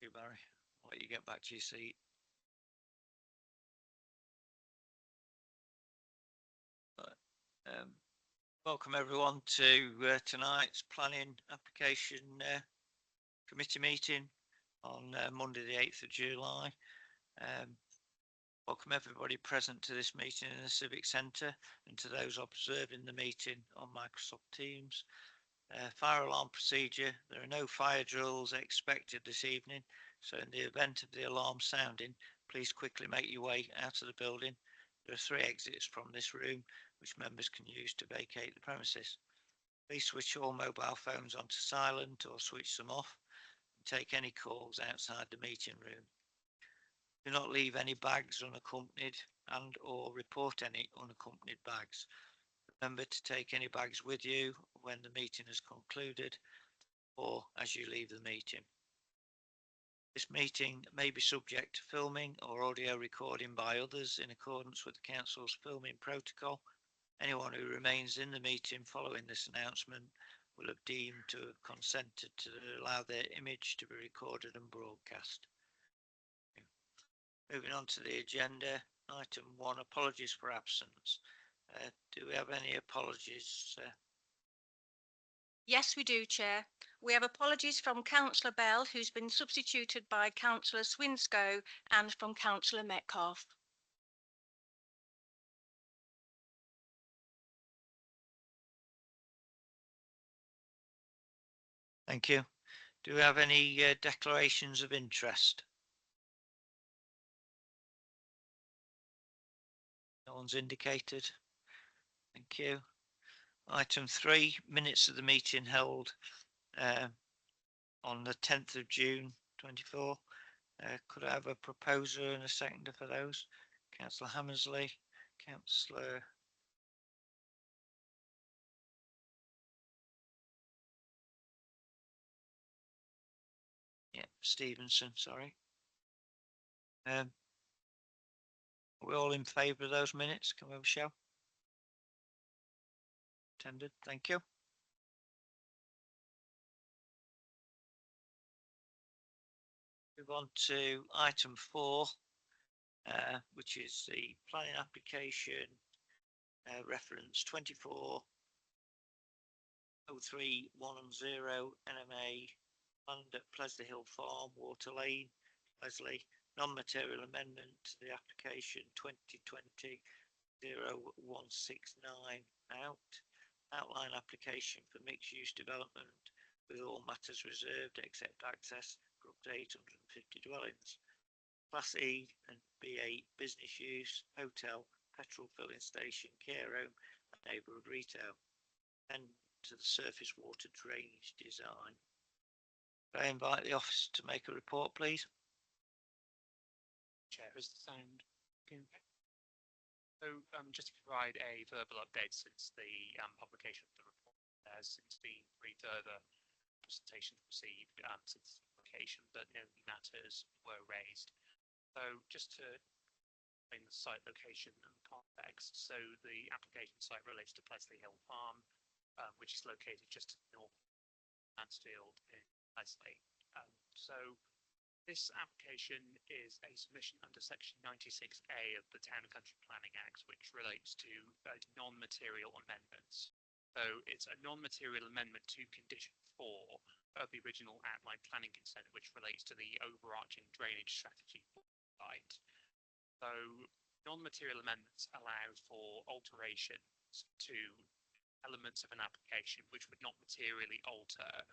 you, Barry. I'll let you get back to your seat. Welcome everyone to tonight's planning application committee meeting on Monday the 8th of July. Welcome everybody present to this meeting in the Civic Centre and to those observing the meeting on Microsoft Teams. Fire alarm procedure. There are no fire drills expected this evening, so in the event of the alarm sounding, please quickly make your way out of the building. There are 3 exits from this room which members can use to vacate the premises. Please switch all mobile phones onto silent or switch them off and take any calls outside the meeting room. Do not leave any bags unaccompanied and or report any unaccompanied bags. Remember to take any bags with you when the meeting has concluded or as you leave the meeting. This meeting may be subject to filming or audio recording by others in accordance with the Council's filming protocol. Anyone who remains in the meeting following this announcement will have deemed to have consented to allow their image to be recorded and broadcast. Moving on to the agenda, item 1, apologies for absence. Do we have any apologies? Yes, we do, Chair. We have apologies from Councillor Bell, who's been substituted by Councillor Swinscoe, and from Councillor Metcalfe. Thank you. Do we have any declarations of interest? No one's indicated. Thank you. Item 3, minutes of the meeting held on the 10th of June 24. Could I have a proposer and a seconder for those? Councillor Hammersley, Councillor Stevenson, sorry. Are we all in favour of those minutes? Can we have a show? Attended, thank you. Move on to item 4, which is the planning application reference 240310 NMA land at Plesley Hill Farm, Water Lane, Plesley. Non-material amendment to the application 2020-0169 outline application for mixed-use development with all matters reserved except access for up to 850 dwellings. Class E and B8 business use, hotel, petrol filling station, care home and neighbourhood retail. And to the surface water drainage design. I invite the officer to make a report, please. Chair, is the sound okay? So just to provide a verbal update since the publication of the report, there's since been 3 further presentations received since the publication, but no matters were raised. So just to explain the site location and context, so the application site relates to Plesley Hill Farm, which is located just to the north of Mansfield in Plesley. So this application is a submission under section 96A of the Town and Country Planning Act, which relates to non-material amendments. So it's a non-material amendment to condition 4 of the original outline planning consent, which relates to the overarching drainage strategy for the site. So non-material amendments allow for alterations to elements of an application which would not materially alter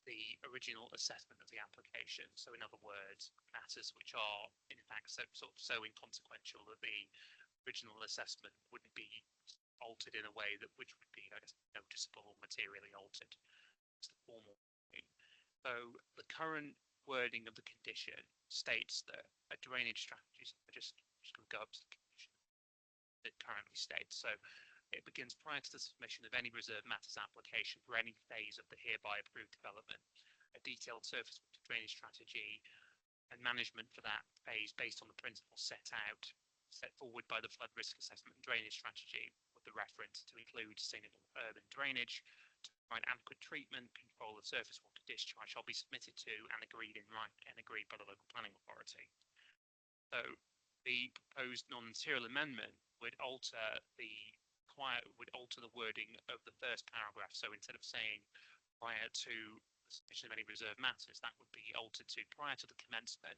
the original assessment of the application. So in other words, matters which are in fact so inconsequential that the original assessment wouldn't be altered in a way that which would be, I guess, noticeable or materially altered. It's the formal thing. So the current wording of the condition states that a drainage strategy, just going to go up to the condition that currently states. So it begins prior to the submission of any reserved matters application for any phase of the hereby approved development, a detailed surface water drainage strategy and management for that phase based on the principles set forward by the flood risk assessment and drainage strategy, with the reference to include sustainable urban drainage, to provide adequate treatment, control of surface water discharge shall be submitted to and agreed in writing and agreed by the local planning authority. So the proposed non-material amendment would alter the wording of the first paragraph. So instead of saying prior to the submission of any reserved matters, that would be altered to prior to the commencement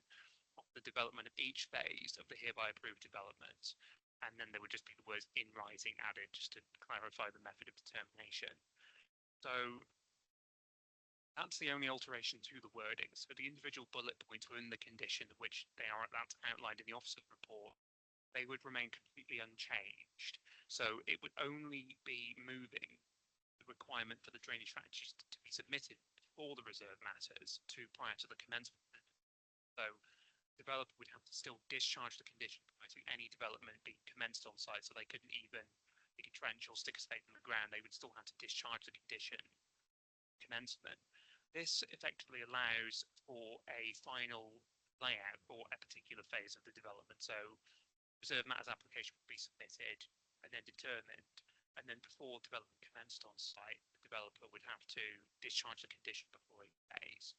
of the development of each phase of the hereby approved development. And then there would just be the words in writing added just to clarify the method of determination. So that's the only alteration to the wording. So the individual bullet points within the condition, which that's outlined in the officer report, they would remain completely unchanged. So it would only be moving the requirement for the drainage strategies to be submitted before the reserved matters to prior to the commencement. So the developer would have to still discharge the condition prior to any development being commenced on site. So they couldn't even dig a trench or stick a stake in the ground. They would still have to discharge the condition commencement. This effectively allows for a final layout for a particular phase of the development. So reserved matters application would be submitted and then determined, and then before development commenced on site, the developer would have to discharge the condition before 8 days.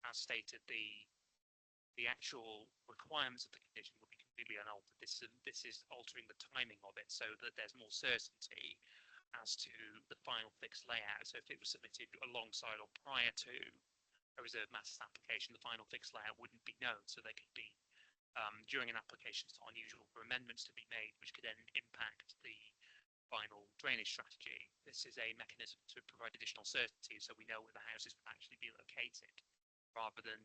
As stated, the actual requirements of the condition will be completely unaltered. This is altering the timing of it so that there's more certainty as to the final fixed layout. So if it was submitted alongside or prior to a reserved matters application, the final fixed layout wouldn't be known. So there could be, during an application, it's not unusual for amendments to be made, which could then impact the final drainage strategy. This is a mechanism to provide additional certainty so we know where the houses would actually be located rather than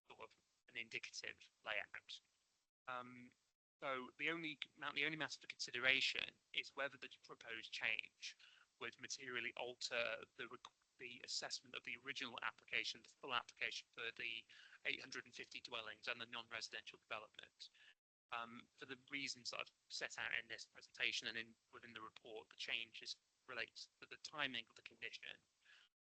sort of an indicative layout. So the only matter for consideration is whether the proposed change would materially alter the assessment of the original application, the full application for the 850 dwellings and the non-residential development. For the reasons that I've set out in this presentation and within the report, the changes relates to the timing of the condition,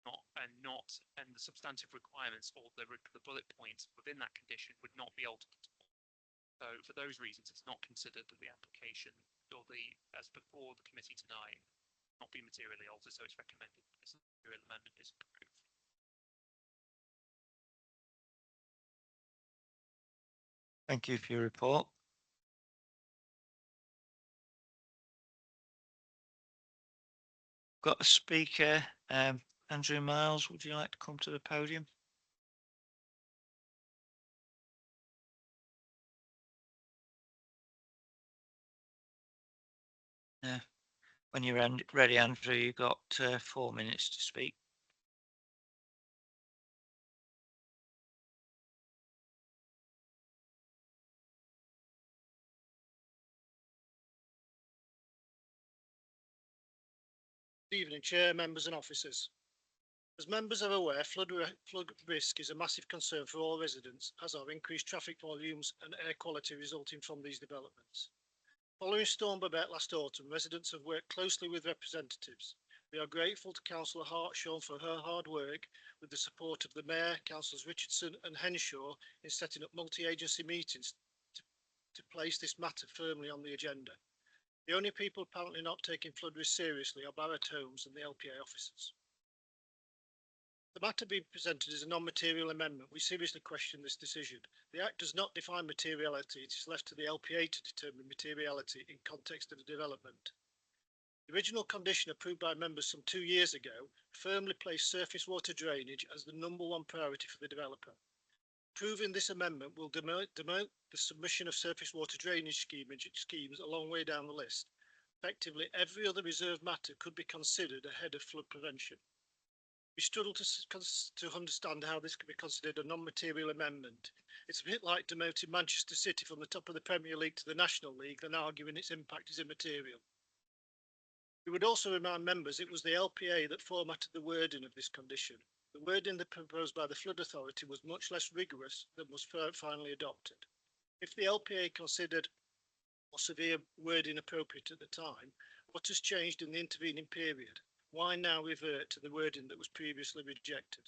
and the substantive requirements or the bullet points within that condition would not be altered. So for those reasons, it's not considered that the application or as before the committee tonight not be materially altered. So it's recommended that this material amendment is approved. Thank you for your report. Got a speaker, Andrew Miles. Would you like to come to the podium? When you're ready, Andrew, you've got 4 minutes to speak. Good evening, Chair, members and officers. As members are aware, flood risk is a massive concern for all residents, as are increased traffic volumes and air quality resulting from these developments. Following Storm Babette last autumn, residents have worked closely with representatives. We are grateful to Councillor Hartshorn for her hard work with the support of the Mayor, Councillors Richardson and Henshaw in setting up multi-agency meetings to place this matter firmly on the agenda. The only people apparently not taking flood risk seriously are Barratt Homes and the LPA officers. The matter being presented is a non-material amendment. We seriously question this decision. The Act does not define materiality. It is left to the LPA to determine materiality in context of the development. The original condition approved by members some 2 years ago firmly placed surface water drainage as the #1 priority for the developer. Approving this amendment will demote the submission of surface water drainage schemes a long way down the list. Effectively, every other reserved matter could be considered ahead of flood prevention. We struggle to understand how this could be considered a non-material amendment. It's a bit like demoting Manchester City from the top of the Premier League to the National League and arguing its impact is immaterial. We would also remind members it was the LPA that formatted the wording of this condition. The wording that proposed by the Flood Authority was much less rigorous than was finally adopted. If the LPA considered more severe wording appropriate at the time, what has changed in the intervening period? Why now revert to the wording that was previously rejected?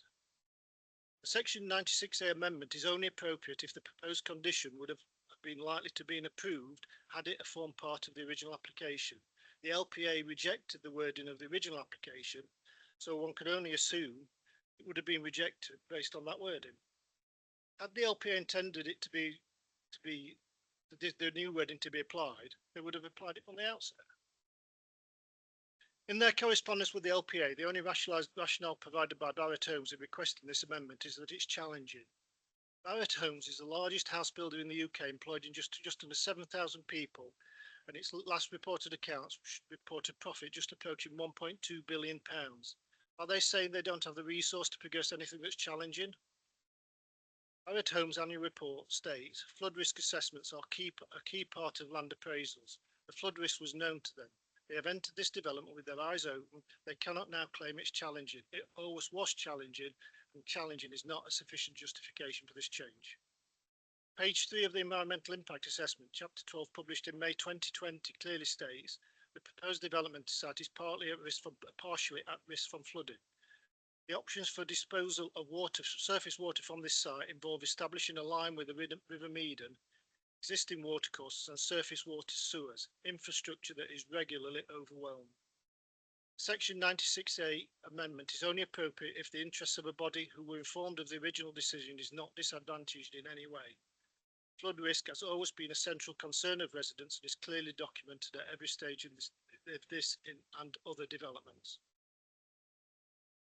The Section 96A amendment is only appropriate if the proposed condition would have been likely to be approved had it formed part of the original application. The LPA rejected the wording of the original application, so one could only assume it would have been rejected based on that wording. Had the LPA intended it to be the new wording to be applied, they would have applied it from the outset. In their correspondence with the LPA, the only rationale provided by Barratt Homes in requesting this amendment is that it's challenging. Barratt Homes is the largest house builder in the UK, employed in just under 7,000 people, and its last reported accounts reported profit just approaching £1.2 billion. Are they saying they don't have the resource to progress anything that's challenging? Barratt Homes' annual report states flood risk assessments are a key part of land appraisals. The flood risk was known to them. They have entered this development with their eyes open. They cannot now claim it's challenging. It always was challenging, and challenging is not a sufficient justification for this change. Page 3 of the Environmental Impact Assessment, Chapter 12, published in May 2020, clearly states the proposed development site is partially at risk partially at risk from flooding. The options for disposal of surface water from this site involve establishing a line with the River Meaden, existing watercourses and surface water sewers, infrastructure that is regularly overwhelmed. Section 96A amendment is only appropriate if the interests of a body who were informed of the original decision is not disadvantaged in any way. Flood risk has always been a central concern of residents and is clearly documented at every stage of this and other developments.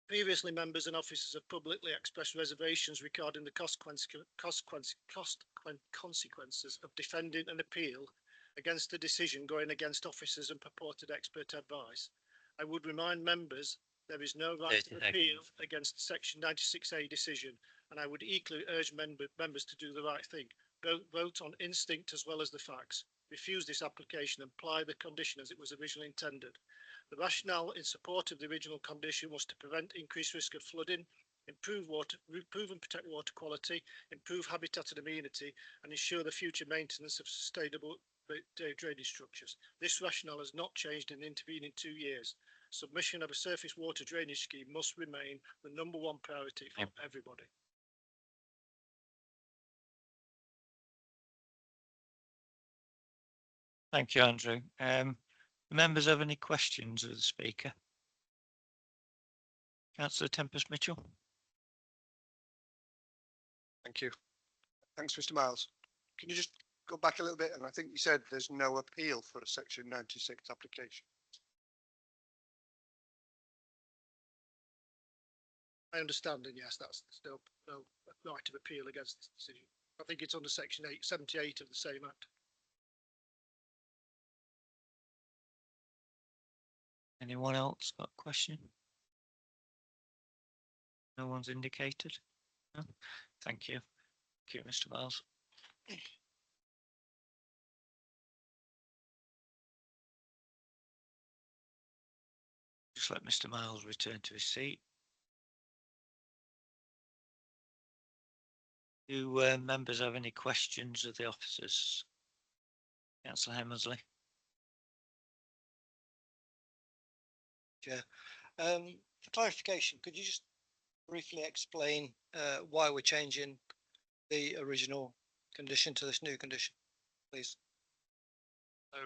Previously, members and officers have publicly expressed reservations regarding the consequences of defending an appeal against a decision going against officers and purported expert advice. I would remind members there is no right to appeal against the Section 96A decision, and I would equally urge members to do the right thing. Vote on instinct as well as the facts. Refuse this application and apply the condition as it was originally intended. The rationale in support of the original condition was to prevent increased risk of flooding, improve and protect water quality, improve habitat and amenity, and ensure the future maintenance of sustainable drainage structures. This rationale has not changed in the intervening 2 years. Submission of a surface water drainage scheme must remain the #1 priority for everybody. Thank you, Andrew. Members have any questions of the speaker? Councillor Tempest Mitchell. Thank you. Thanks, Mr. Miles. Can you just go back a little bit? And I think you said there's no appeal for a Section 96 application. My understanding, yes, that's still no right of appeal against this decision. I think it's under Section 78 of the same Act. Anyone else got a question? No one's indicated? No? Thank you. Thank you, Mr. Miles. Just let Mr. Miles return to his seat. Do members have any questions of the officers? Councillor Hemmersley. Chair. For clarification, could you just briefly explain why we're changing the original condition to this new condition, please? So,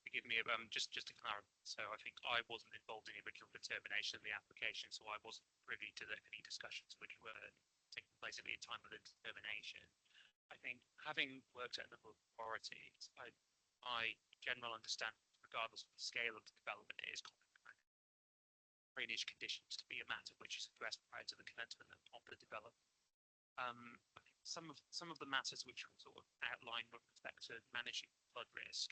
forgive me, just to clarify. So I think I wasn't involved in the original determination of the application, so I wasn't privy to any discussions which were taking place at the time of the determination. I think having worked at a number of authorities, my general understanding, regardless of the scale of the development, is drainage conditions to be a matter which is addressed prior to the commencement of the development. I think some of the matters which were sort of outlined with respect to managing flood risk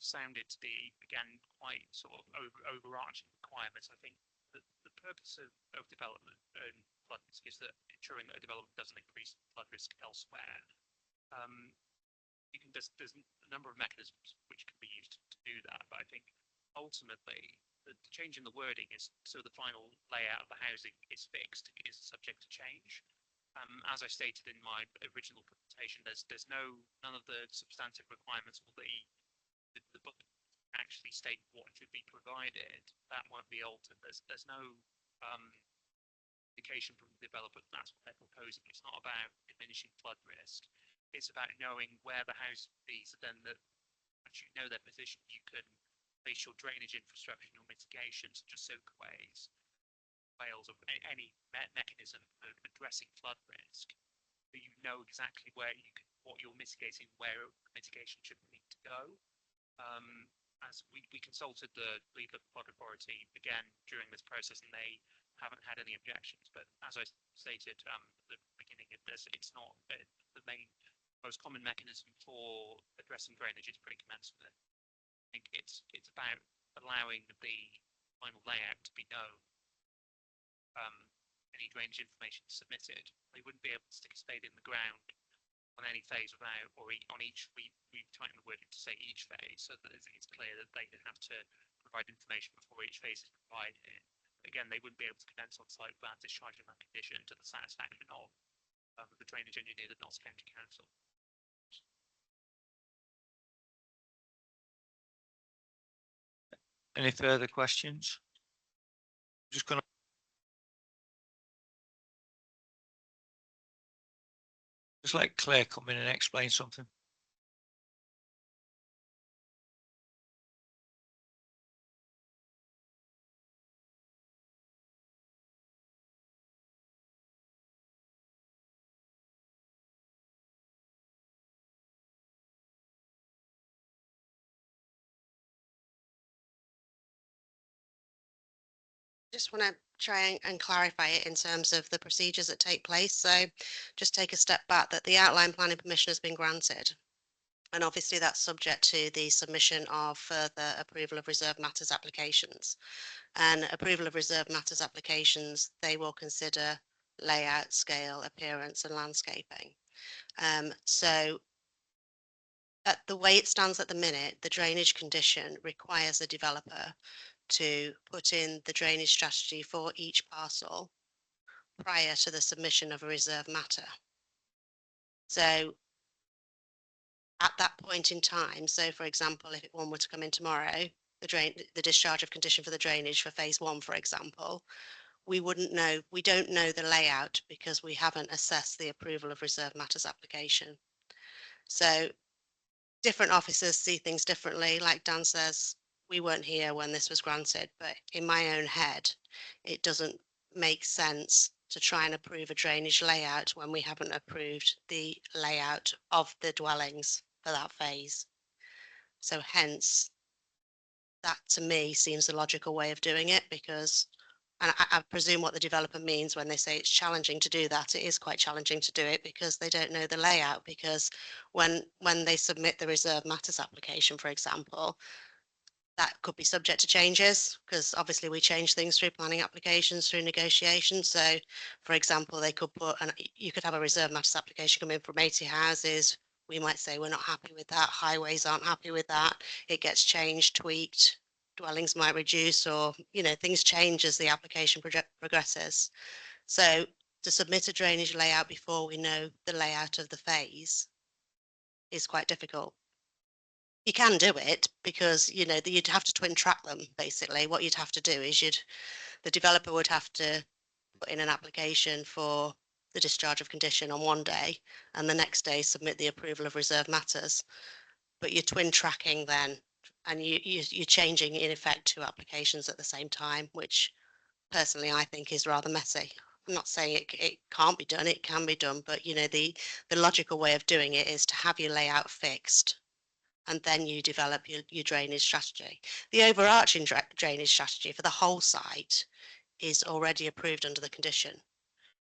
sounded to be, again, quite sort of overarching requirements. I think that the purpose of development and flood risk is that ensuring that a development doesn't increase flood risk elsewhere. There's a number of mechanisms which can be used to do that, but I think ultimately the change in the wording is so the final layout of the housing is fixed, is subject to change. As I stated in my original presentation, there's none of the substantive requirements or the book actually state what should be provided. That won't be altered. There's no indication from the developer that that's what they're proposing. It's not about diminishing flood risk. It's about knowing where the house is, then that once you know their position, you can place your drainage infrastructure and your mitigation, such as soakways, swales, or any mechanism of addressing flood risk, that you know exactly where what you're mitigating, where mitigation should need to go. As we consulted the Lead Flood Authority again during this process, and they haven't had any objections. But as I stated at the beginning of this, it's not the most common mechanism for addressing drainage is pre-commencement. I think it's about allowing the final layout to be known. Any drainage information submitted, they wouldn't be able to stick a spade in the ground on any phase without, or on each, we've tightened the wording to say each phase, so that it's clear that they have to provide information before each phase is provided. Again, they wouldn't be able to commence on site without discharging that condition to the satisfaction of the drainage engineer of Notts County Council. Any further questions? Just going to. Just let Claire come in and explain something. Just want to try and clarify it in terms of the procedures that take place. So just take a step back, that the outline planning permission has been granted. And obviously that's subject to the submission of further approval of reserved matters applications. And approval of reserved matters applications, they will consider layout, scale, appearance and landscaping. So at the way it stands at the minute, the drainage condition requires the developer to put in the drainage strategy for each parcel prior to the submission of a reserved matter. So at that point in time, so for example, if one were to come in tomorrow, the discharge of condition for the drainage for phase 1, for example, we don't know the layout because we haven't assessed the approval of reserved matters application. So different officers see things differently. Like Dan says, we weren't here when this was granted, but in my own head, it doesn't make sense to try and approve a drainage layout when we haven't approved the layout of the dwellings for that phase. So hence, that to me seems the logical way of doing it, because, and I presume what the developer means when they say it's challenging to do that, it is quite challenging to do it because they don't know the layout. Because when they submit the reserved matters application, for example, that could be subject to changes, because obviously we change things through planning applications, through negotiations. So for example, they could put, and you could have a reserved matters application come in from 80 houses. We might say we're not happy with that, highways aren't happy with that, it gets changed, tweaked, dwellings might reduce, or things change as the application progresses. So to submit a drainage layout before we know the layout of the phase is quite difficult. You can do it because you'd have to twin track them. Basically what you'd have to do is the developer would have to put in an application for the discharge of condition on one day, and the next day submit the approval of reserved matters. But you're twin tracking then, and you're changing in effect 2 applications at the same time, which personally I think is rather messy. I'm not saying it can't be done, it can be done, but the logical way of doing it is to have your layout fixed, and then you develop your drainage strategy. The overarching drainage strategy for the whole site is already approved under the condition.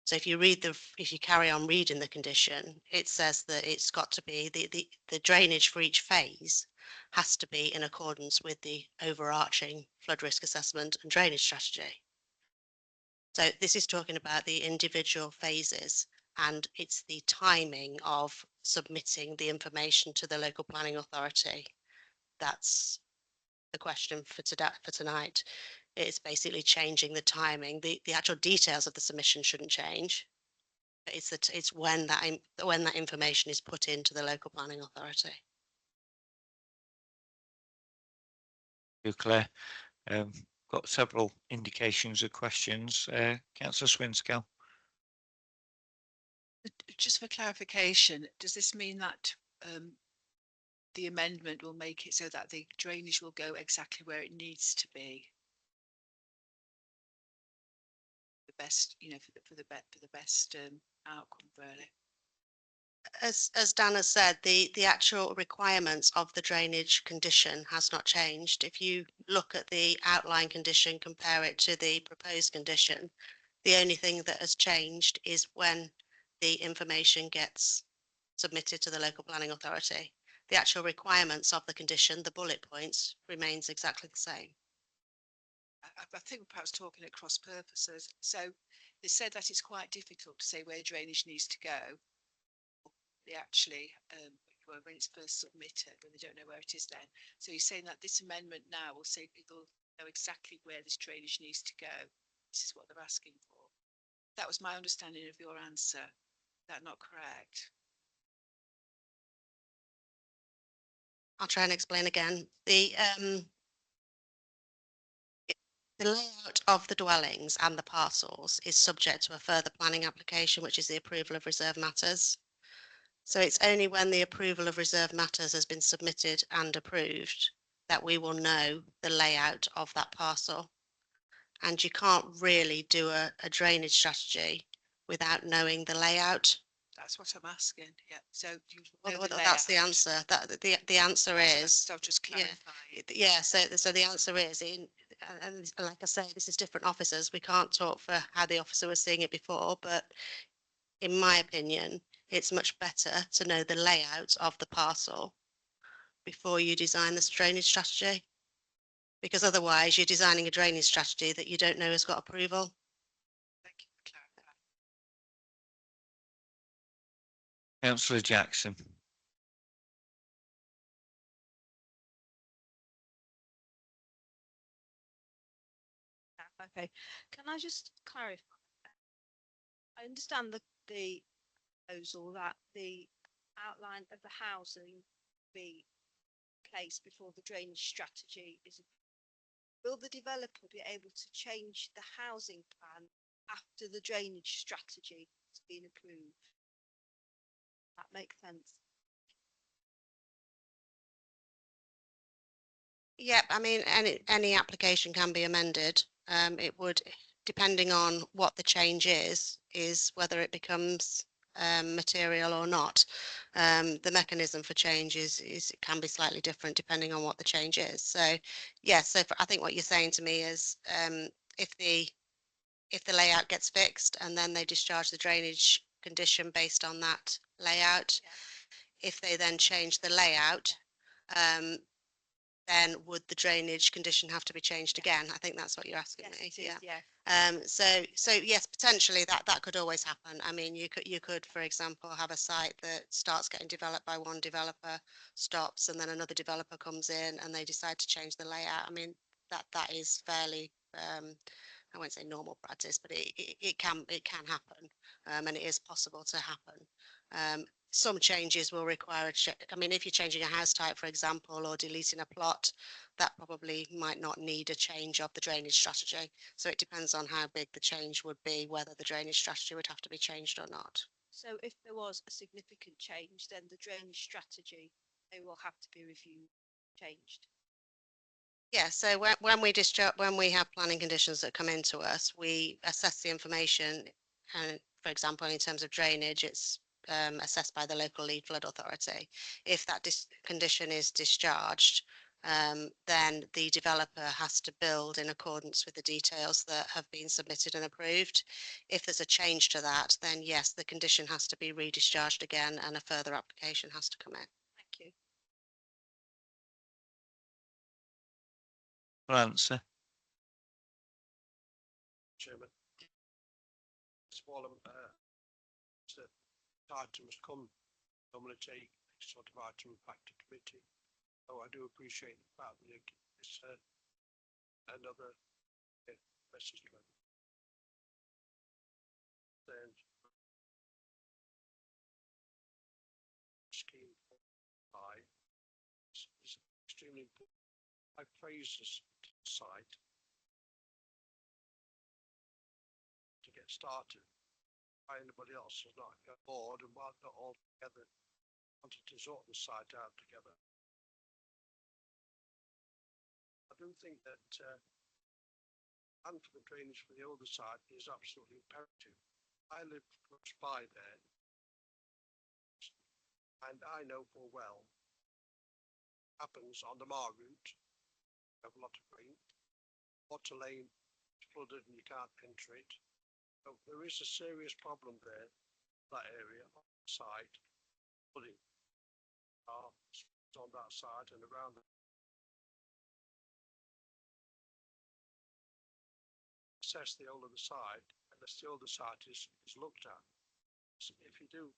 So if you carry on reading the condition, it says that it's got to be the drainage for each phase has to be in accordance with the overarching flood risk assessment and drainage strategy. So this is talking about the individual phases, and it's the timing of submitting the information to the local planning authority. That's the question for tonight. It's basically changing the timing. The actual details of the submission shouldn't change, but it's when that information is put into the local planning authority. Thank you, Claire. Got several indications of questions. Councillor Swinscale. Just for clarification, does this mean that the amendment will make it so that the drainage will go exactly where it needs to be. The best, you know, for the best outcome, really. As Dan has said, the actual requirements of the drainage condition has not changed. If you look at the outline condition, compare it to the proposed condition, the only thing that has changed is when the information gets submitted to the local planning authority. The actual requirements of the condition, the bullet points, remains exactly the same. I think we're perhaps talking at cross purposes. So they said that it's quite difficult to say where drainage needs to go. They actually, when it's first submitted, when they don't know where it is then. So you're saying that this amendment now will say people know exactly where this drainage needs to go. This is what they're asking for. That was my understanding of your answer. Is that not correct? I'll try and explain again. The layout of the dwellings and the parcels is subject to a further planning application, which is the approval of reserve matters. So it's only when the approval of reserve matters has been submitted and approved that we will know the layout of that parcel. And you can't really do a drainage strategy without knowing the layout. That's what I'm asking. Yeah. So you Well, know the that's the layout. answer. The answer is So just clarify. yeah. So the answer is and like I say, this is different officers. We can't talk for how the officer was seeing it before, but in my opinion, it's much better to know the layout of the parcel before you design the drainage strategy. Because otherwise you're designing a drainage strategy that you don't know has got approval. Thank you for clarifying. Councillor Jackson. Okay, can I just clarify? I understand the proposal that the outline of the housing be placed before the drainage strategy is. Will the developer be able to change the housing plan after the drainage strategy has been approved? That makes sense. Yep, I mean, any application can be amended. It would, depending on what the change is whether it becomes material or not. The mechanism for change is it can be slightly different depending on what the change is. So, yes, so I think what you're saying to me is if the layout gets fixed and then they discharge the drainage condition based on that layout, if they then change the layout, then would the drainage condition have to be changed again? I think that's what you're asking me. So yes, potentially that could always happen. I mean, you could, for example, have a site that starts getting developed by one developer, stops, and then another developer comes in and they decide to change the layout. I mean, that is fairly, I won't say normal practice, but it can happen, and it is possible to happen. Some changes will require I mean, if you're changing a house type, for example, or deleting a plot, that probably might not need a change of the drainage strategy. So it depends on how big the change would be, whether the drainage strategy would have to be changed or not. So if there was a significant change, then the drainage strategy, they will have to be reviewed, changed. Yeah, so when we have planning conditions that come into us, we assess the information, and for example, in terms of drainage, it's assessed by the local lead flood authority. If that condition is discharged, then the developer has to build in accordance with the details that have been submitted and approved. If there's a change to that, then yes, the condition has to be redischarged again and a further application has to come in. Thank you. Answer. Chairman. Swalham, items come, normally take sort of item back to committee. So I do appreciate the fact that you give this another message to them. Then scheme 5 is extremely important. I praise this site to get started. Anybody else has not got bored and not all together wanted to sort the site out together. I do think that, and for the drainage for the older side is absolutely imperative. I live close by there. And I know full well happens on the Mar route. You have a lot of rain. Water lane is flooded and you can't enter it. So there is a serious problem there, that area on the side, flooding. On that side and around. Assess the whole of the side, and the still the side is looked at. So if you do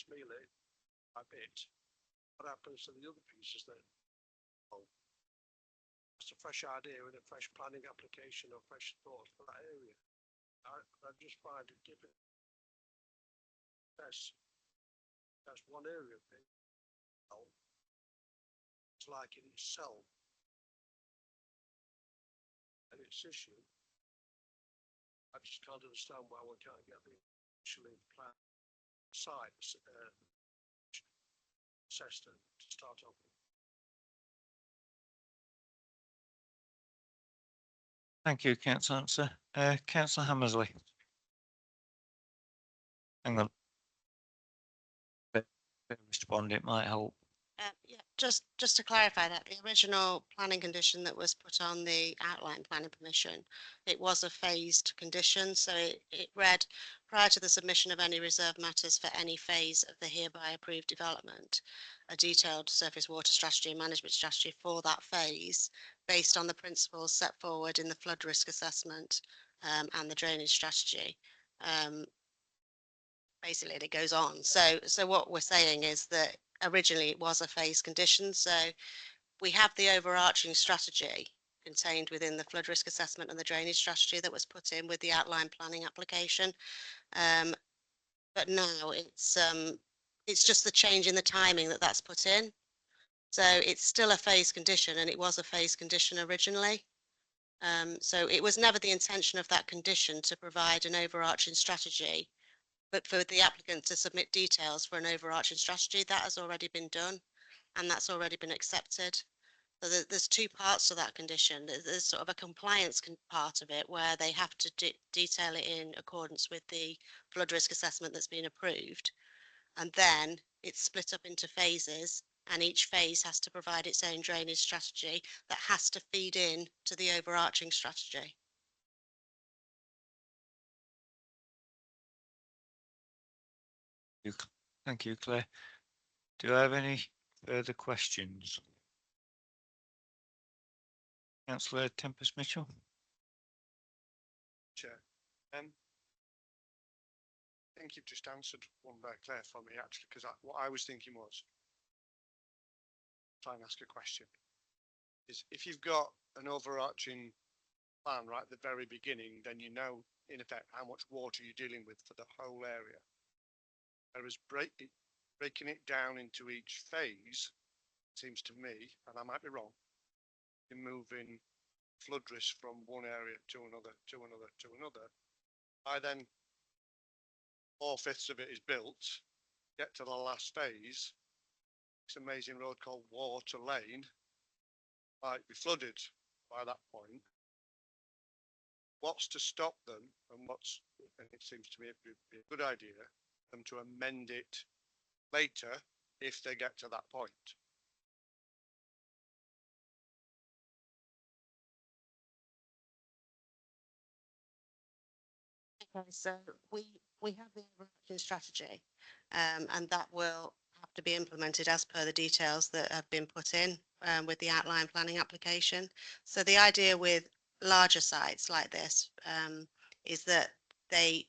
smeal it a bit, what happens to the other pieces then? Oh, it's a fresh idea and a fresh planning application or fresh thought for that area. I just find it difficult. That's one area of it. Well, it's like in itself and its issue. I just can't understand why we can't get the initially plan side assessed to start off with. Thank you, Councillor Answer. Councillor Hammersley. Hang on. Respond, it might help. Yeah, just to clarify that the original planning condition that was put on the outline planning permission, it was a phased condition. So it read, prior to the submission of any reserved matters for any phase of the hereby approved development, a detailed surface water strategy and management strategy for that phase based on the principles set forward in the flood risk assessment and the drainage strategy. Basically, it goes on. So what we're saying is that originally it was a phase condition. So we have the overarching strategy contained within the flood risk assessment and the drainage strategy that was put in with the outline planning application. But now it's just the change in the timing that's put in. So it's still a phase condition, and it was a phase condition originally. So it was never the intention of that condition to provide an overarching strategy, but for the applicant to submit details for an overarching strategy. That has already been done, and that's already been accepted. So there's two parts to that condition. There's sort of a compliance part of it where they have to detail it in accordance with the flood risk assessment that's been approved. And then it's split up into phases, and each phase has to provide its own drainage strategy that has to feed in to the overarching strategy. Thank you, Claire. Do I have any further questions? Councillor Tempest Mitchell. Chair. I think you've just answered one there, Claire, for me actually, because what I was thinking was, try and ask a question, is if you've got an overarching plan right at the very beginning, then you know in effect how much water you're dealing with for the whole area. Whereas breaking it down into each phase seems to me, and I might be wrong, in moving flood risk from one area to another, to another, to another. By then 4/5 of it is built, get to the last phase, this amazing road called Water Lane might be flooded by that point. What's to stop them, and it seems to me it would be a good idea them to amend it later if they get to that point. Okay, so we have the overarching strategy, and that will have to be implemented as per the details that have been put in with the outline planning application. So the idea with larger sites like this is that they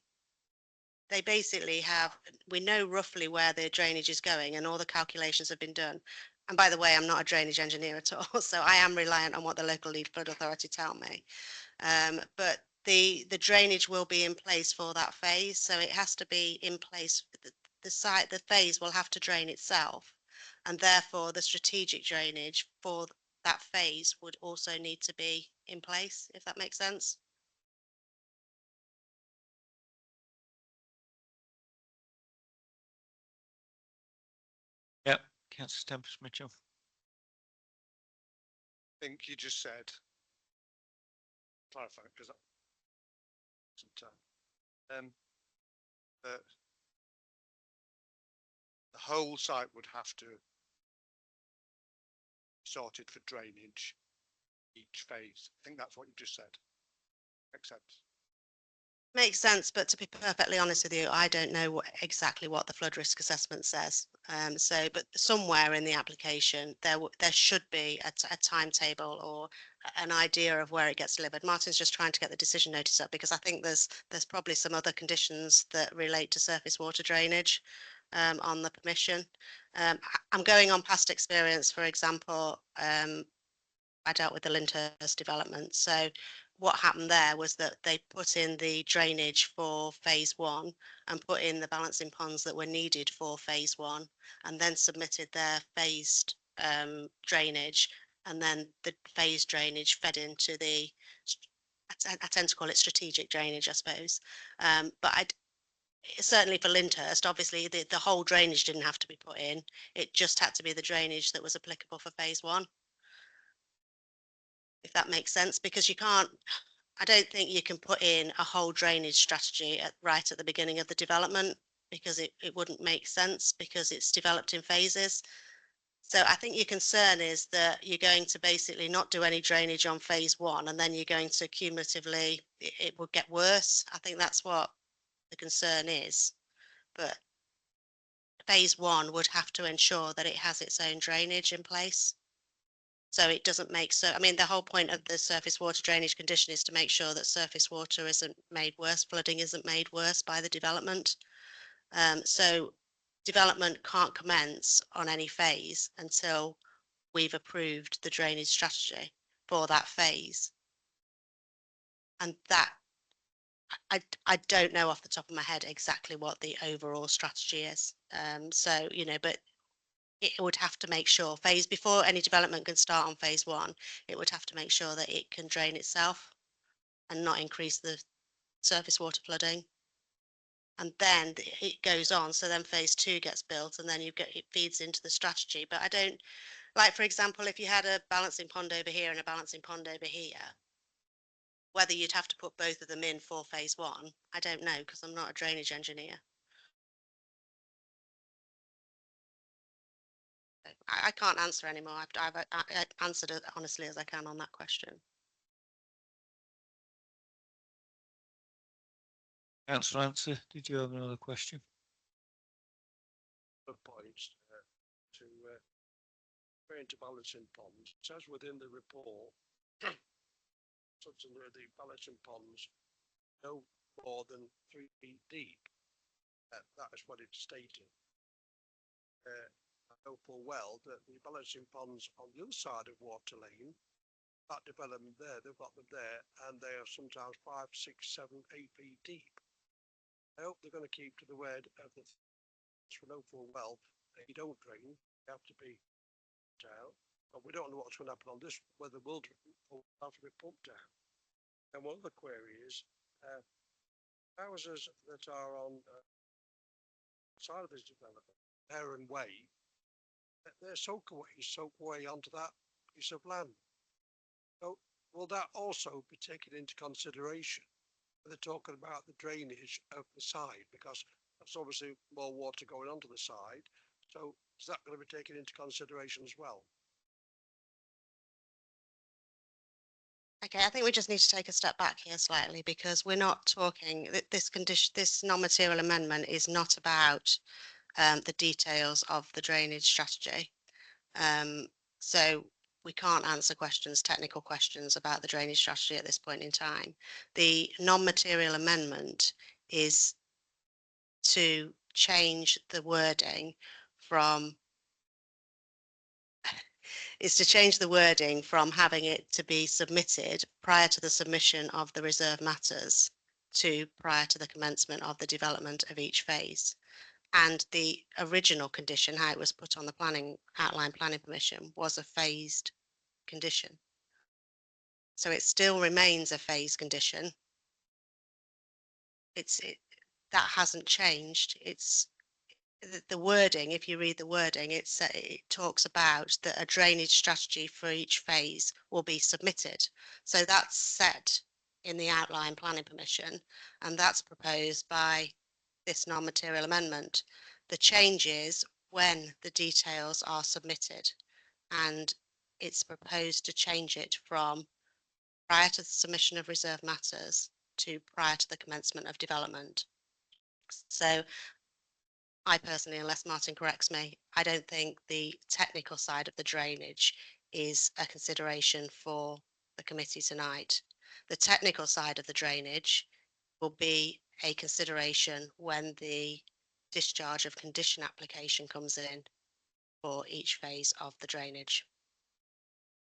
basically have, we know roughly where the drainage is going and all the calculations have been done. And by the way, I'm not a drainage engineer at all, so I am reliant on what the local lead flood authority tell me. But the drainage will be in place for that phase, so it has to be in place. The phase will have to drain itself, and therefore the strategic drainage for that phase would also need to be in place, if that makes sense. Yep, Councillor Tempest Mitchell. think you just said, clarify, because that some time. That the whole site would have to be sorted for drainage each phase. I think that's what you just said. Makes sense. Makes sense, but to be perfectly honest with you, I don't know exactly what the flood risk assessment says. But somewhere in the application, there should be a timetable or an idea of where it gets delivered. Martin's just trying to get the decision notice up because I think there's probably some other conditions that relate to surface water drainage on the permission. I'm going on past experience. For example, I dealt with the Lyndhurst development. So what happened there was that they put in the drainage for phase one and put in the balancing ponds that were needed for phase one and then submitted their phased drainage, and then the phased drainage fed into the, I tend to call it strategic drainage, I suppose. But certainly for Lyndhurst, obviously the whole drainage didn't have to be put in. It just had to be the drainage that was applicable for phase one, if that makes sense, because you can't, I don't think you can put in a whole drainage strategy right at the beginning of the development, because it wouldn't make sense because it's developed in phases. So I think your concern is that you're going to basically not do any drainage on phase one, and then you're going to cumulatively, it would get worse. I think that's what the concern is. But phase one would have to ensure that it has its own drainage in place. So it doesn't make, so I mean, the whole point of the surface water drainage condition is to make sure that surface water isn't made worse, flooding isn't made worse by the development. So development can't commence on any phase until we've approved the drainage strategy for that phase. And that, I don't know off the top of my head exactly what the overall strategy is. So, you know, but it would have to make sure phase, before any development can start on phase one, it would have to make sure that it can drain itself and not increase the surface water flooding. And then it goes on. So then phase two gets built and then it feeds into the strategy. But I don't, like, for example, if you had a balancing pond over here and a balancing pond over here, whether you'd have to put both of them in for phase one, I don't know, because I'm not a drainage engineer. I can't answer anymore. I've answered it honestly as I can on that question. Councillor Answer, did you have another question? Points to into balancing ponds. It says within the report, the balancing ponds no more than 3 feet deep. That is what it's stating. I know full well that the balancing ponds on the other side of Water Lane, that development there, they've got them there, and they are sometimes 5, 6, 7, 8 feet deep. I hope they're going to keep to the word of the. We know full well that you don't drain, you have to be down, but we don't know what's going to happen on this, whether the will have to be pumped down. And one other query is houses that are on side of this development, Heron Way, their soak away onto that piece of land. So will that also be taken into consideration when they're talking about the drainage of the side? Because that's obviously more water going onto the side. So is that going to be taken into consideration as well? Okay, I think we just need to take a step back here slightly, because we're not talking, this condition, this non-material amendment is not about the details of the drainage strategy. So we can't answer questions, technical questions about the drainage strategy at this point in time. The non-material amendment is to change the wording from having it to be submitted prior to the submission of the reserve matters to prior to the commencement of the development of each phase. And the original condition, how it was put on the outline planning permission, was a phased condition. So it still remains a phased condition. That hasn't changed. the wording, if you read the wording, it talks about that a drainage strategy for each phase will be submitted. So that's set in the outline planning permission, and that's proposed by this non-material amendment. The change is when the details are submitted, and it's proposed to change it from prior to the submission of reserve matters to prior to the commencement of development. So I personally, unless Martin corrects me, I don't think the technical side of the drainage is a consideration for the committee tonight. The technical side of the drainage will be a consideration when the discharge of condition application comes in for each phase of the drainage.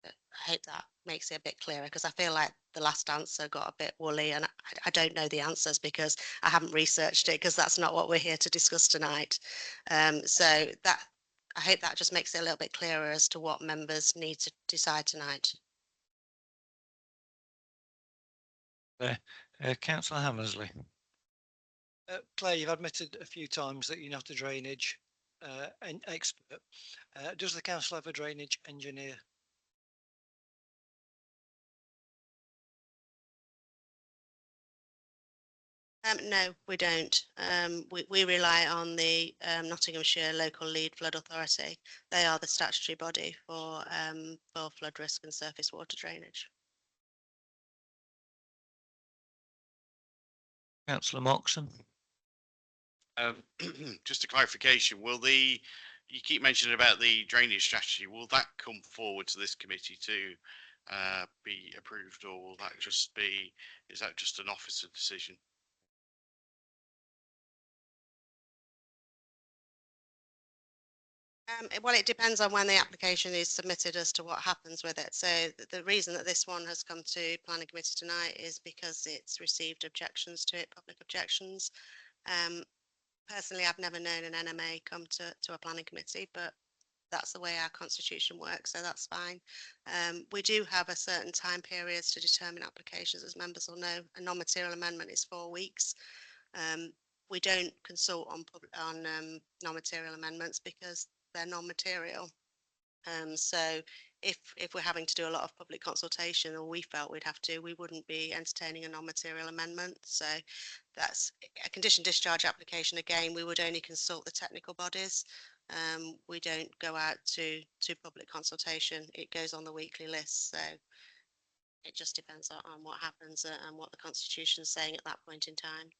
I hope that makes it a bit clearer, because I feel like the last answer got a bit woolly, and I don't know the answers because I haven't researched it, because that's not what we're here to discuss tonight. So that, I hope that just makes it a little bit clearer as to what members need to decide tonight. Councillor Hammersley. Claire, you've admitted a few times that you're not a drainage expert. Does the council have a drainage engineer? No, we don't. We rely on the Nottinghamshire Local Lead Flood Authority. They are the statutory body for flood risk and surface water drainage. Councillor Moxon. Just a clarification, you keep mentioning about the drainage strategy, will that come forward to this committee to be approved, or will that just be, is that just an officer decision? Well, it depends on when the application is submitted as to what happens with it. So the reason that this one has come to planning committee tonight is because it's received objections to it, public objections. Personally, I've never known an NMA come to a planning committee, but that's the way our constitution works, so that's fine. We do have a certain time periods to determine applications, as members will know. A non-material amendment is 4 weeks. We don't consult on non-material amendments because they're non-material. So if we're having to do a lot of public consultation, or we felt we'd have to, we wouldn't be entertaining a non-material amendment. So that's a condition discharge application. Again, we would only consult the technical bodies. We don't go out to public consultation. It goes on the weekly list. So it just depends on what happens and what the constitution is saying at that point in time.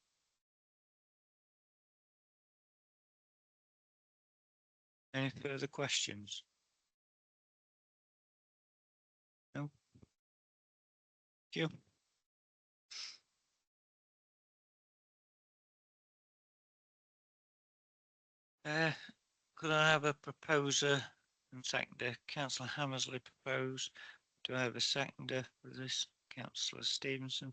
Any further questions? No. Thank you. Could I have a proposer and seconder? Councillor Hammersley proposed. Do I have a seconder for this? Councillor Stevenson.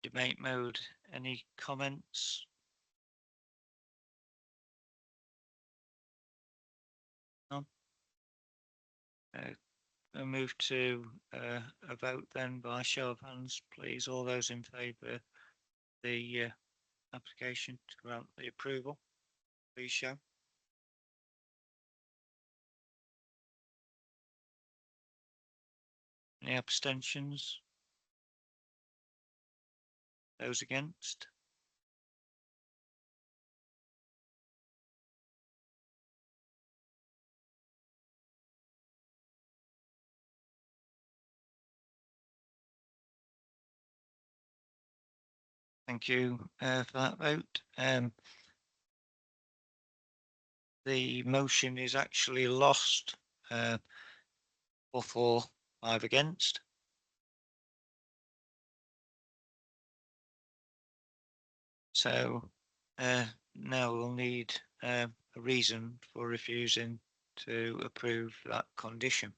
Debate mode. Any comments? None. I'll move to a vote then by show of hands, please. All those in favour of the application to grant the approval, please show. Any abstentions? Those against? Thank you for that vote. The motion is actually lost. 4 for, 5 against. So now we'll need a reason for refusing to approve that condition.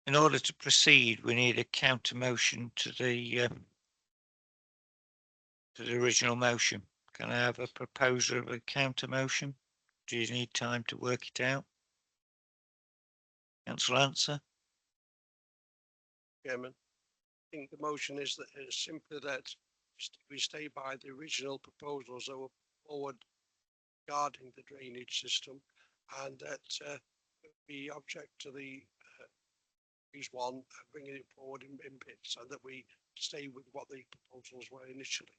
In order to proceed, we need a counter motion to the original motion. Can I have a proposer of a counter motion? Do you need time to work it out? Councillor Answer? Chairman, I think the motion is that it's simply that we stay by the original proposals that were forward regarding the drainage system, and that we object to the phase one, bringing it forward in bits, and that we stay with what the proposals were initially.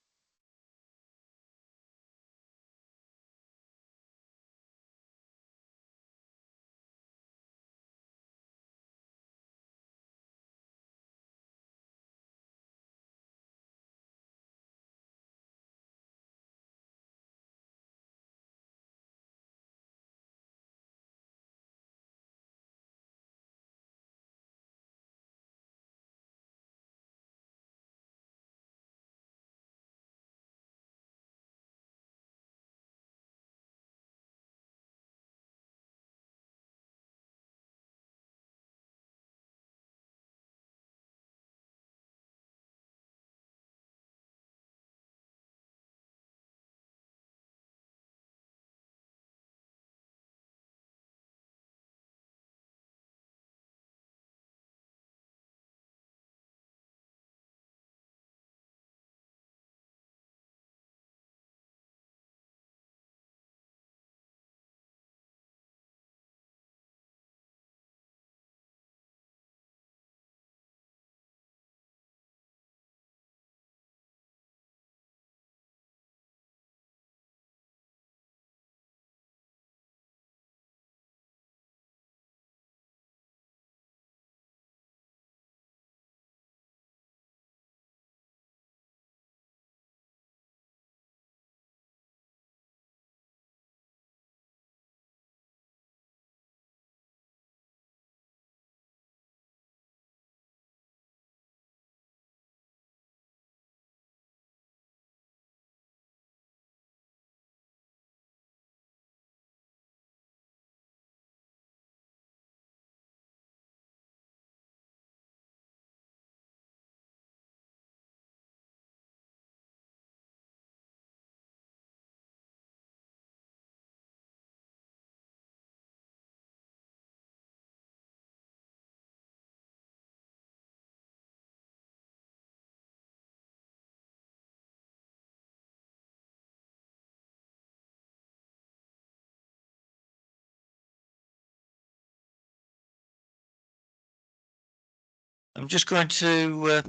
I'm just going to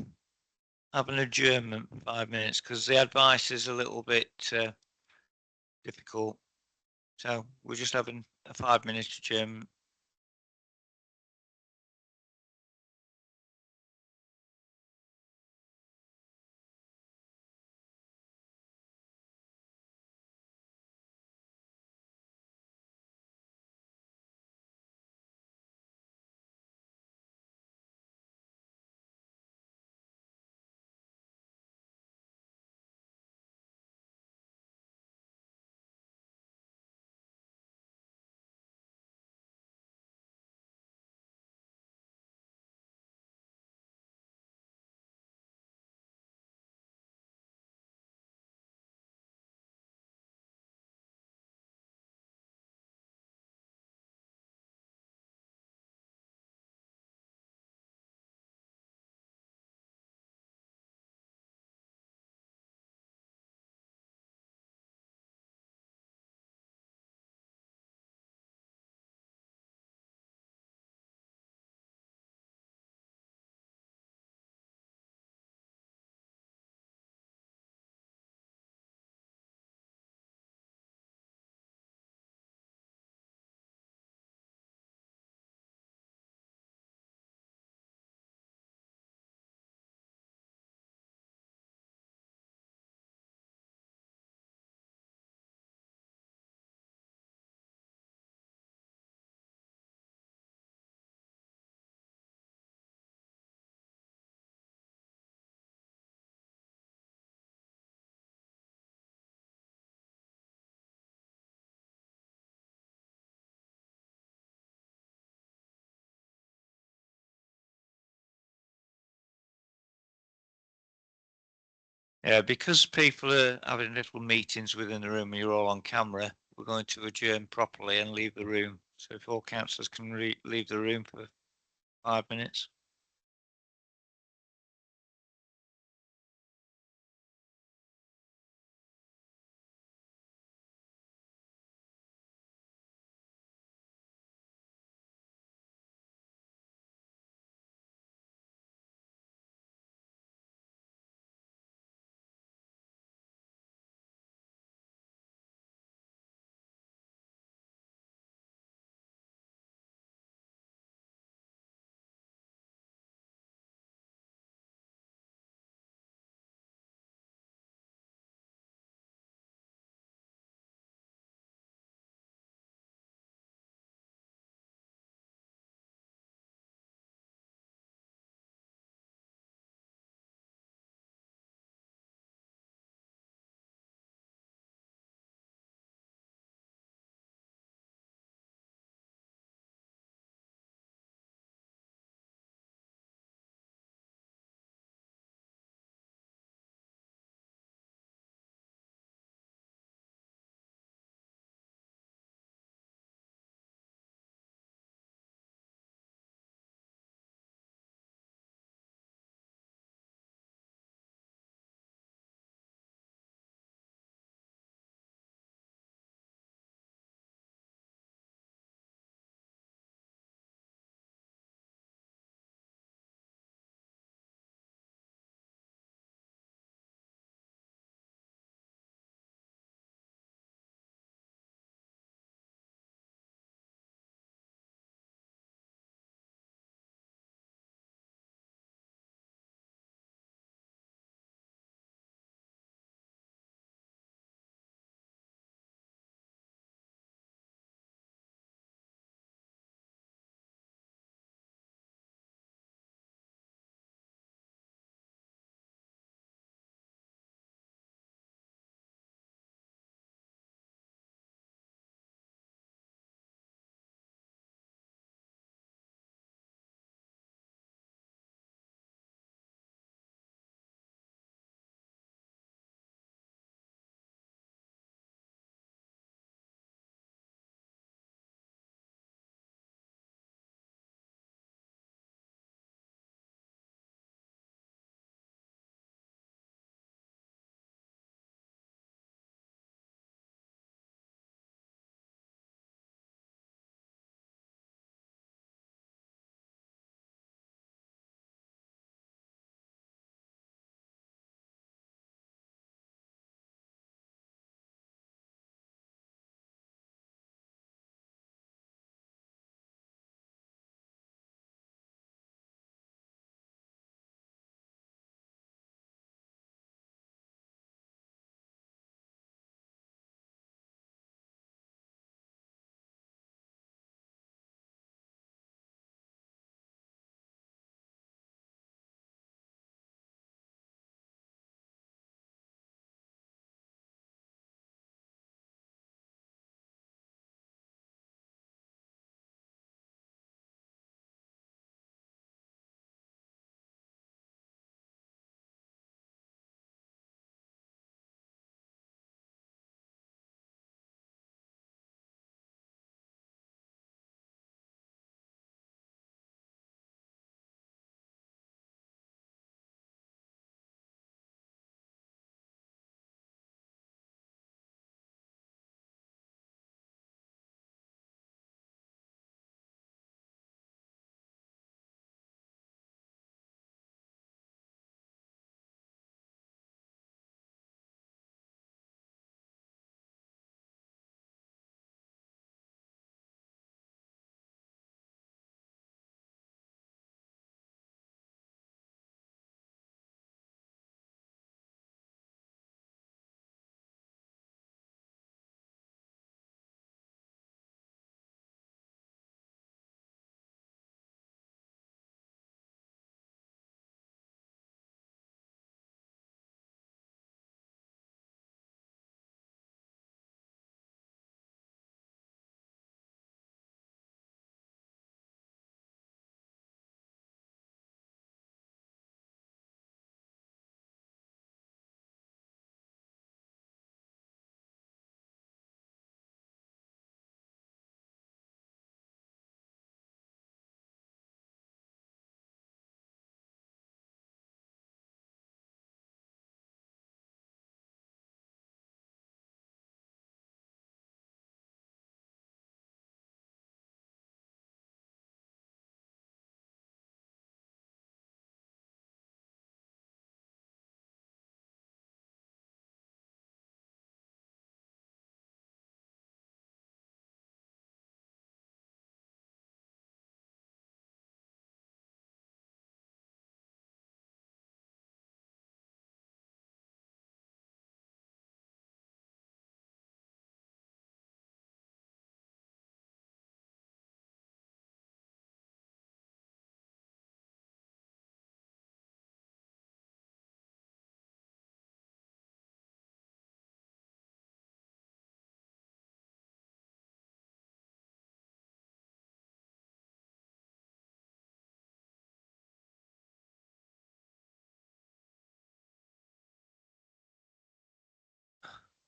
have an adjournment for 5 minutes because the advice is a little bit difficult. So we're just having a 5 minute adjournment. Yeah, because people are having little meetings within the room and you're all on camera, we're going to adjourn properly and leave the room. So if all councillors can leave the room for 5 minutes.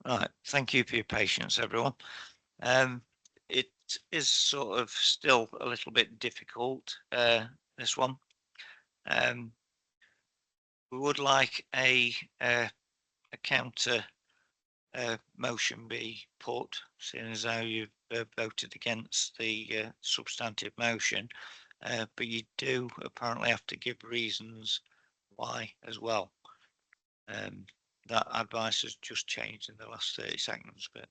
Right, thank you for your patience, everyone. It is sort of still a little bit difficult, this one. We would like a counter motion be put, seeing as how you've voted against the substantive motion. But you do apparently have to give reasons why as well. That advice has just changed in the last 30 seconds, but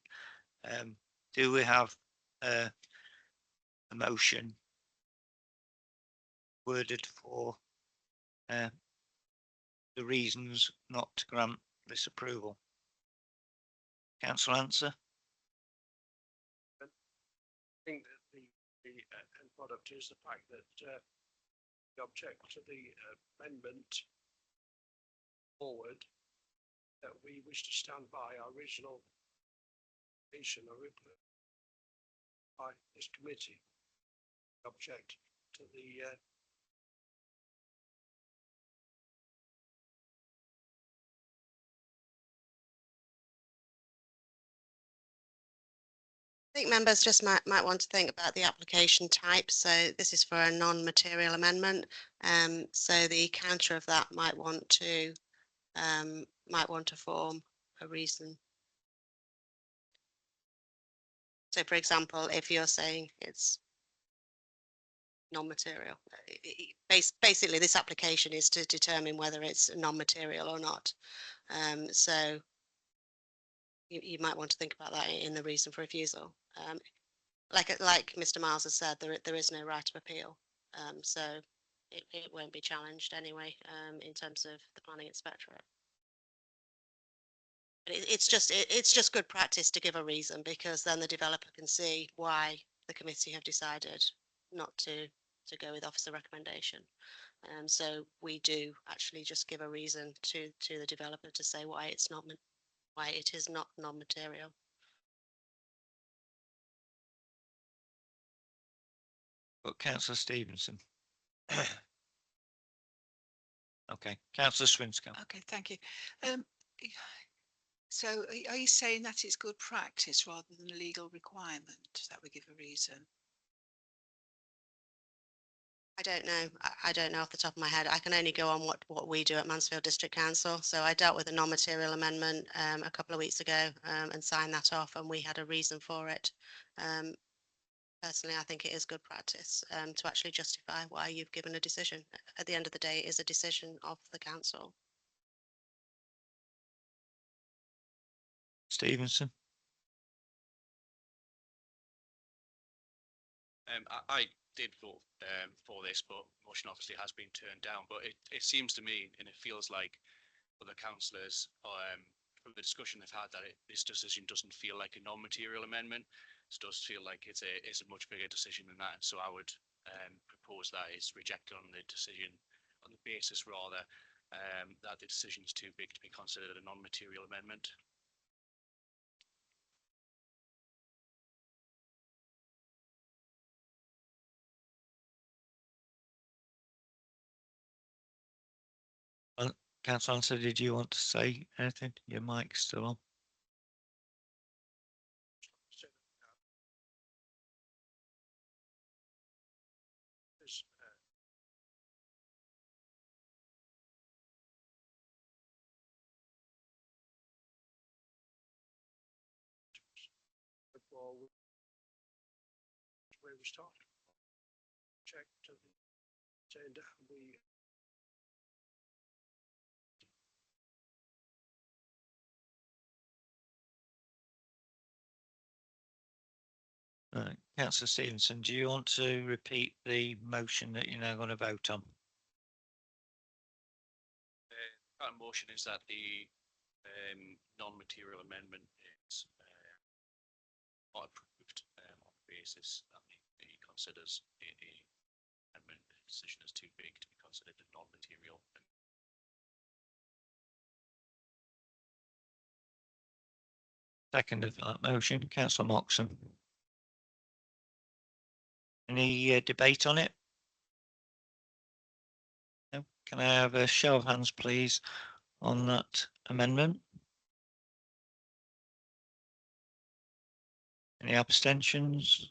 do we have a motion worded for the reasons not to grant this approval? Council answer? I think that the end product is the fact that we object to the amendment forward, that we wish to stand by our original motion by this committee. Object to the I think members just might want to think about the application type. So this is for a non-material amendment. So the counter of that might want to form a reason. So for example, if you're saying it's non-material, basically this application is to determine whether it's non-material or not. So you might want to think about that in the reason for refusal. Like Mr. Miles has said, there is no right of appeal, so it won't be challenged anyway in terms of the planning inspectorate. But it's just good practice to give a reason, because then the developer can see why the committee have decided not to go with officer recommendation. So we do actually just give a reason to the developer to say why it is not non-material. But Councillor Stevenson. Okay, Councillor Swinscoe. Okay, thank you. So are you saying that it's good practice rather than a legal requirement that we give a reason? I don't know. I don't know off the top of my head. I can only go on what we do at Mansfield District Council. So I dealt with a non-material amendment a couple of weeks ago and signed that off, and we had a reason for it. Personally, I think it is good practice to actually justify why you've given a decision. At the end of the day, it is a decision of the council. Stevenson. I did vote for this, but motion obviously has been turned down. But it seems to me, and it feels like other councillors, from the discussion they've had, that this decision doesn't feel like a non-material amendment. It does feel like it's a much bigger decision than that. And so I would propose that it's rejected on the decision, on the basis rather that the decision is too big to be considered a non-material amendment. Councillor Answer, did you want to say anything? Your mic's still on. where we started. Check to the saying that we Councillor Stevenson, do you want to repeat the motion that you're now going to vote on? Current motion is that the non-material amendment is not approved on the basis that the considers a amendment decision as too big to be considered a non-material. Second of that motion, Councillor Moxon. Any debate on it? No? Can I have a show of hands, please, on that amendment? Any abstentions?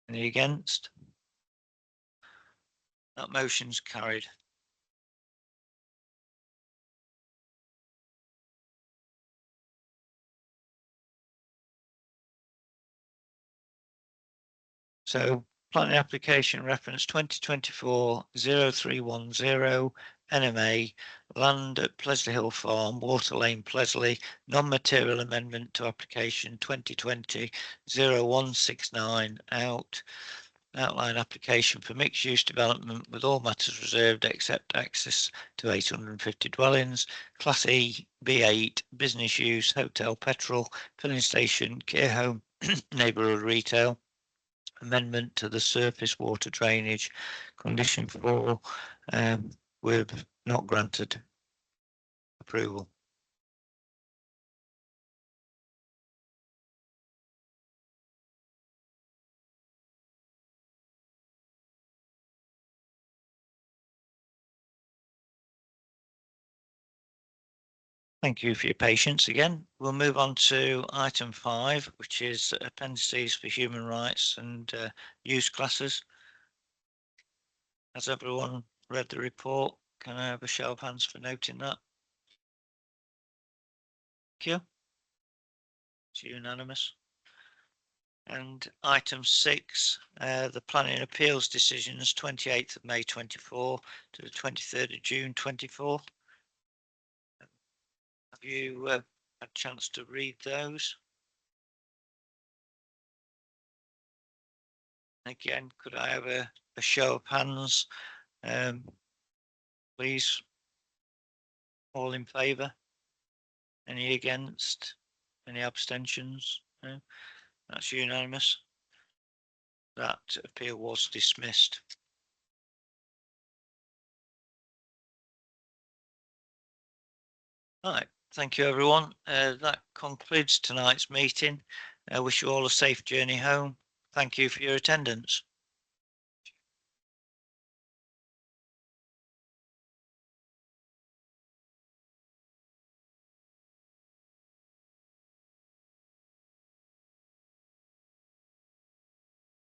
Any against? That motion's carried. So planning application reference 2024-0310 NMA land at Plesley Hill Farm, Water Lane, Plesley, non-material amendment to application 2020-0169 out. Outline application for mixed-use development with all matters reserved except access to 850 dwellings, Class E, B8, business use, hotel, petrol, filling station, care home, neighbourhood retail. Amendment to the surface water drainage, condition 4, we've not granted approval. Thank you for your patience again. We'll move on to item 5, which is appendices for human rights and use classes. Has everyone read the report? Can I have a show of hands for noting that? Thank you. It's unanimous. And item 6, the planning appeals decisions 28th of May 24 to the 23rd of June 24. Have you had a chance to read those? Again, could I have a show of hands? Please. All in favour? Any against? Any abstentions? No? That's unanimous. That appeal was dismissed. Right, thank you everyone. That concludes tonight's meeting. I wish you all a safe journey home. Thank you for your attendance.